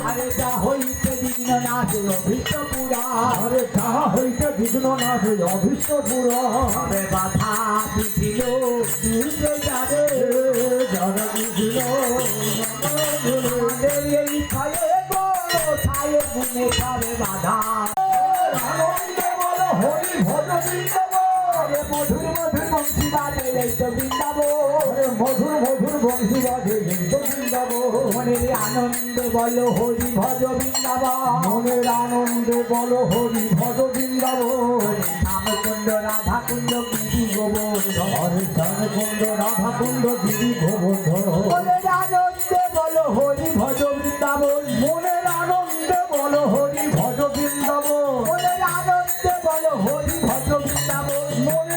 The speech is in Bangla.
আরে যা হইতে বিঘ্ন নাশে অভীষ্ট পুরা, আরে যাহা হইতে বিঘ্ন নাশে অভীষ্ট পুরা, হবে বাধা বিঘ্ন দূরে যাবে যারা বুঝিল আমাদের এই ছায়ে বলো ছায়ে গুনে খাবে বাধা। আনন্দ বল হরি ভজ বৃন্দাবন, মধুর মধুর বংশী বাজে এই তো বৃন্দাবন, মধুর মধুর বংশী বাজে এই তো বৃন্দাবন, মনের আনন্দে বলো হরি ভজ বৃন্দাবন, মনের আনন্দে বল হরি ভজ বৃন্দাবন, শ্যামকুণ্ড রাধা কুণ্ড গিরি গোবর্ধন, হরে শ্যাম কুণ্ড রাধা কুণ্ড গিরি গোবর্ধন,